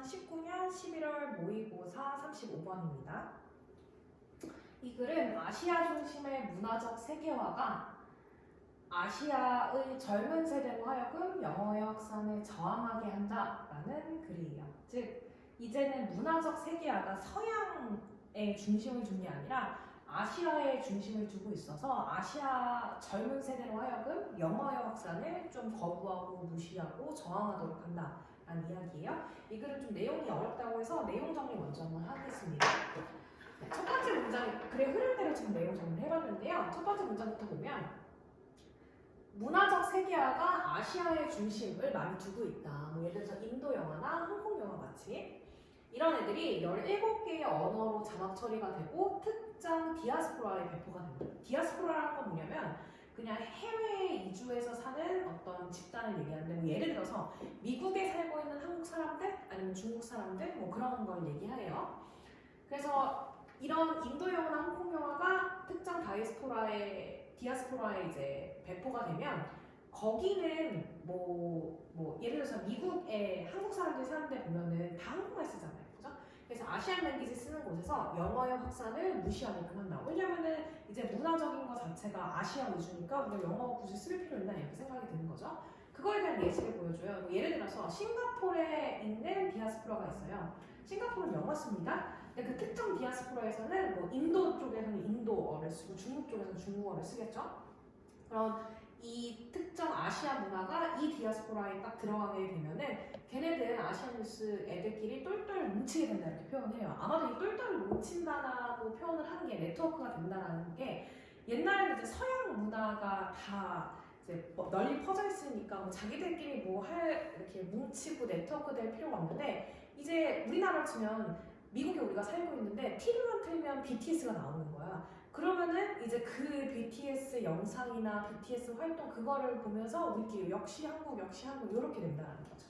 2019년 11월 모의고사 35번입니다. 이 글은 아시아 중심의 문화적 세계화가 아시아의 젊은 세대로 하여금 영어의 확산에 저항하게 한다라는 글이에요. 즉, 이제는 문화적 세계화가 서양의 중심을 둔 게 아니라 아시아에 중심을 두고 있어서 아시아 젊은 세대로 하여금 영어의 확산을 좀 거부하고 무시하고 저항하도록 한다라는 이야기예요. 이 글은 좀 내용이 어렵다고 해서 내용 정리 먼저 한번 하겠습니다. 첫 번째 문장, 글의 흐름대로 지금 내용 정리를 해봤는데요. 첫 번째 문장부터 보면 문화적 세계화가 아시아의 중심을 많이 두고 있다. 뭐 예를 들어서 인도 영화나 한국 영화 같이 이런 애들이 17개의 언어로 자막 처리가 되고 특정 디아스포라에 배포가 됩니다. 디아스포라라는 건 뭐냐면 그냥 해외에 이주해서 사는 어떤 집단을 얘기하는데 뭐 예를 들어서 미국에 살고 있는 한국 사람들 아니면 중국 사람들 뭐 그런 걸 얘기해요. 그래서 이런 인도 영화나 한국 영화가 특정 디아스포라에 이제 배포가 되면 거기는 뭐 예를 들어서 미국에 한국 사람들이 사는데 보면은 다 한국말 쓰잖아요. 그죠? 그래서 아시안 랭귀지 쓰는 곳에서 영어의 확산을 무시하게끔 한다. 왜냐면은 이제 문화적인 것 자체가 아시아 위주니까 우리가 영어 굳이 쓸 필요 있나 이렇게 생각이 드는 거죠. 그거에 대한 예시를 보여줘요. 뭐 예를 들어서 싱가포르에 있는 디아스포라가 있어요. 싱가포르는 영어 씁니다. 근데 그 특정 디아스포라에서는 뭐 인도 쪽에서는 인도어를 쓰고 중국 쪽에서는 중국어를 쓰겠죠. 그럼 이 특정 아시아 문화가 이 디아스포라에 딱 들어가게 되면은 걔네들 아시안 뉴스 애들끼리 똘똘 뭉치게 된다 이렇게 표현을 해요. 아마도 이 똘똘 뭉친다라고 표현을 하는 게 네트워크가 된다라는 게 옛날에는 이제 서양 문화가 다 이제 널리 퍼져 있으니까 뭐 자기들끼리 뭐 이렇게 뭉치고 네트워크 될 필요가 없는데 이제 우리나라 치면 미국에 우리가 살고 있는데 TV만 틀면 BTS가 나오는 거야. 그러면은 이제 그 BTS 영상이나 BTS 활동 그거를 보면서 우리끼리 역시 한국 이렇게 된다는 거죠.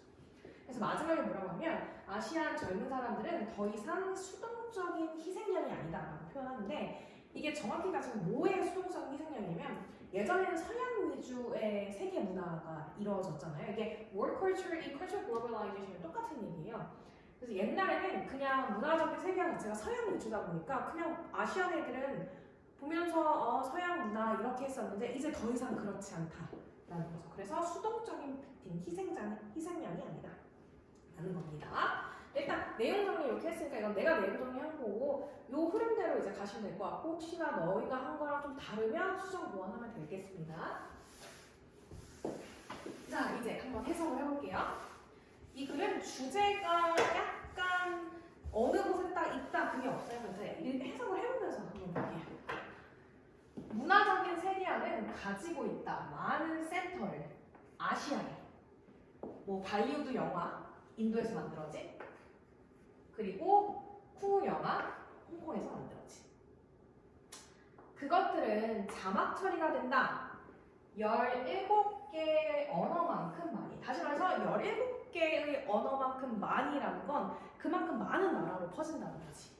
그래서 마지막에 뭐라고 하면 아시안 젊은 사람들은 더 이상 수동적인 희생양이 아니다라고 표현하는데 이게 정확히 따지면 뭐의 수동적인 희생양이냐면 예전에는 서양 위주의 세계 문화가 이루어졌잖아요. 이게 World Culture, Cultural Globalization 똑같은 얘기예요. 그래서 옛날에는 그냥 문화적인 세계 자체가 서양 위주다 보니까 그냥 아시안 애들은 보면서 서양 문화 이렇게 했었는데 이제 더 이상 그렇지 않다라는 거죠. 그래서 수동적인 희생양이 아니다 라는 겁니다. 일단 내용 정리 이렇게 했으니까 이건 내가 내용 정리한 거고 요 흐름대로 이제 가시면 될 것 같고 혹시나 너희가 한 거랑 좀 다르면 수정 보완하면 되겠습니다. 자, 이제 한번 해석을 해볼게요. 이 글은 주제가 약간 어느 곳에 딱 있다 그게 없어요. 그래서 해석을 해보면서 한번 볼게요. 문화적인 세계화는 가지고 있다. 많은 센터를 아시아에 뭐 발리우드 영화 인도에서 만들어진 그리고 쿵우 영화 홍콩에서 만들어진 그것들은 자막 처리가 된다. 17개의 언어만큼 많이 다시 말해서 17개의 언어만큼 많이라는 건 그만큼 많은 나라로 퍼진다는 거지.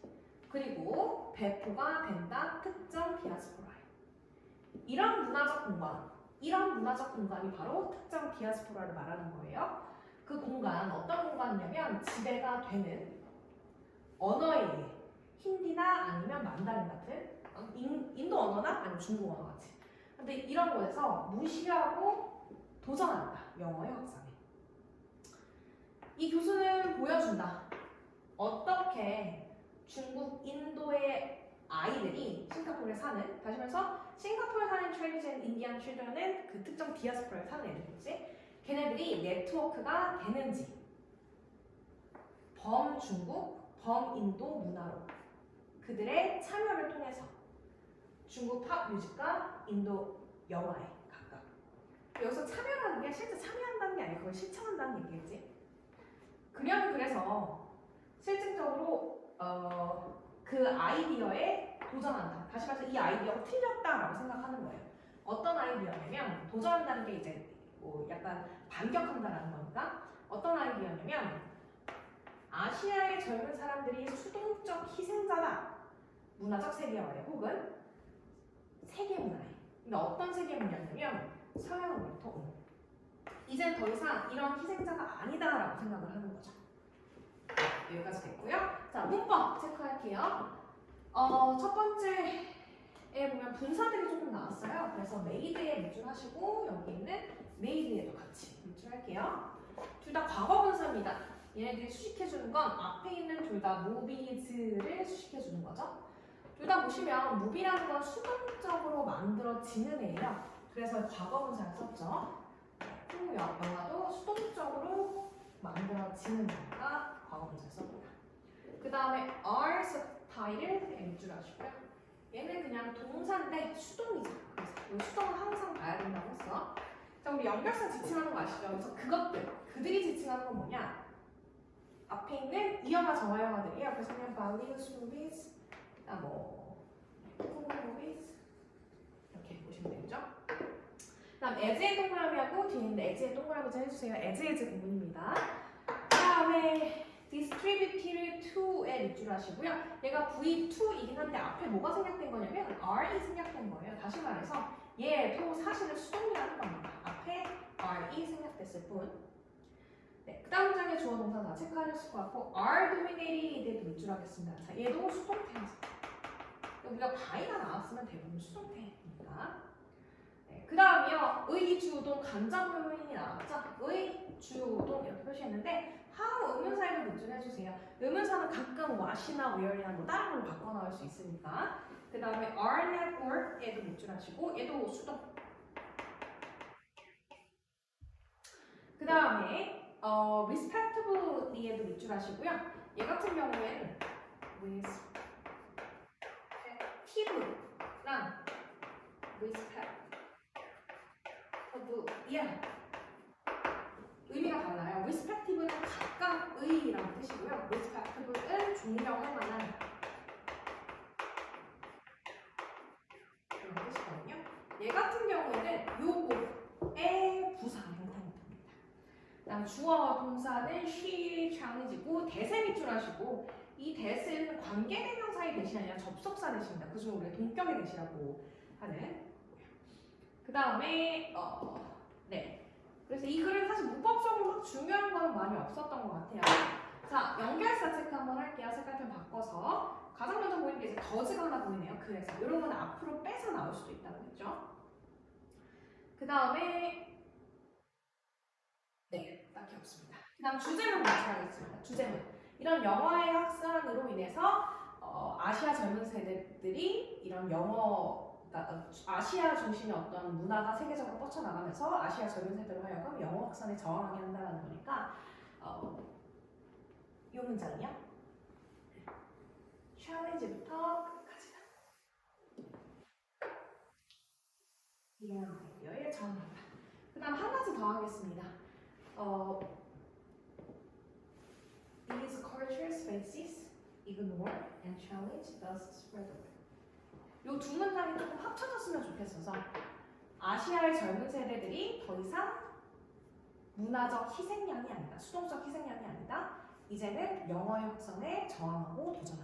그리고 배포가 된다. 특정 디아스포라에. 이런 문화적 공간이 바로 특정 디아스포라를 말하는 거예요. 그 공간 어떤 공간이냐면 지배가 되는 언어에 의해 힌디나 아니면 만다린 같은 인도 언어나 아니면 중국 언어 같이. 근데 이런 곳에서 무시하고 도전한다. 영어의 확산에. 이 교수는 보여준다. 어떻게 중국, 인도의 아이들이 싱가포르에 사는, 다시 말해서 싱가포르에 사는 Chinese and Indian children은 그 특정 디아스포라에 사는 애들이지. 걔네들이 네트워크가 되는지 범중국, 범인도 문화로 그들의 참여를 통해서 중국 팝 뮤직과 인도 영화에 각각. 여기서 참여라는 게 실제 참여한다는 게 아니고 그걸 시청한다는 얘기겠지. 그래서 실질적으로 그 아이디어에 도전한다. 다시 말해서 이 아이디어가 틀렸다라고 생각하는 거예요. 어떤 아이디어냐면 도전한다는 게 이제 뭐 약간 반격한다라는 거니까 어떤 아이디어냐면 아시아의 젊은 사람들이 수동적 희생자다. 문화적 세계화에 혹은 세계 문화에. 근데 어떤 세계 문화냐면 서양으로부터 온. 이젠 더 이상 이런 희생자가 아니다라고 생각을 하는 거죠. 여기까지 됐고요. 자, 문법 체크할게요. 첫 번째에 보면 분사들이 조금 나왔어요. 그래서 made에 물줄하시고 여기 있는 made에도 같이 물줄할게요. 둘 다 과거 분사입니다. 얘네들이 수식해주는 건 앞에 있는 둘 다 movies를 수식해주는 거죠. 둘 다 보시면 move이라는 건 수동적으로 만들어지는 애예요. 그래서 과거 분사를 썼죠. 영화도 수동적으로 만들어지는 거니까 과거 분사를 썼습니다. 그 다음에 are subtitle M줄 하시고요. 얘는 그냥 동사인데 수동이죠. 그래서 이 수동은 항상 봐야 된다고 했어. 자, 우리 연결사 지칭하는 거 아시죠? 그래서 그들이 지칭하는 건 뭐냐? 앞에 있는 이어가 정화영화들이에요. 그래서 그냥 values movies, movies 이렇게 보시면 되죠. 다음 as의 동그라미하고 뒤에 있는 as의 동그라미 좀 해주세요. as 구문입니다. 그 다음에 distributed to에 밑줄 하시고요. 얘가 V2이긴 한데 앞에 뭐가 생략된 거냐면 R이 생략된 거예요. 다시 말해서 얘도 사실은 수동이라는 겁니다. 앞에 R이 생략됐을 뿐. 네, 그 다음 문장의 주어 동사 다 체크하셨을 것 같고 R dominated에도 밑줄 하겠습니다. 자, 얘도 수동태입니다. 우리가 바이가 나왔으면 대부분 수동태입니다. 네, 그 다음이요. 의, 주동, 간접의문이 나왔죠? 의, 주동 이렇게 표시했는데 how 의문사에도 문줄해주세요. 의문사는 가끔 what이나 where이나 뭐 다른 걸로 바꿔 나올 수 있으니까. 그 다음에 are, not, or에도 문줄하시고 얘도 수동. 그 다음에 respectably에도 밑줄하시고요. 얘 같은 경우에는 respective랑 respectably 의미가 달라요. respective는 가까이라는 뜻이고요. respectable은 존경할 만한 그런 뜻이거든요. 얘 같은 경우에는 요거의 부사 형태입니다. 그다음 주어 동사는 she, challeng이고 대세 밑줄하시고 이 대세는 관계대명사의 대신이 아니라 접속사 대신입니다. 그래서 우리가 동격의 대시라고 하는. 그 다음에 네. 그래서 이 글은 사실 문법적으로 막 중요한 건 많이 없었던 것 같아요. 자, 연결사 체크 한번 할게요. 색깔 바꿔서. 가장 먼저 보이는 게 이제 더즈가 하나 보이네요. 그래서 이런 건 앞으로 빼서 나올 수도 있다고 했죠. 그 다음에 네, 딱히 없습니다. 그 다음 주제문 마찬가지겠습니다. 주제문. 이런 영어의 확산으로 인해서 아시아 젊은 세대들이 이런 아시아 중심의 어떤 문화가 세계적으로 뻗쳐나가면서 아시아 젊은 세대로 하여금 영어 확산에 저항하게 한다는 거니까 이 문장이요. challenge부터 끝까지다. 이해하면 되고요. 예, 저항한다. 그 다음 한 가지 더 하겠습니다. These cultures faces ignore and challenge thus spread away. 이 두 문장이 조금 합쳐졌으면 좋겠어서 아시아의 젊은 세대들이 더 이상 문화적 희생양이 아니다. 수동적 희생양이 아니다. 이제는 영어의 확산에 저항하고 도전한다.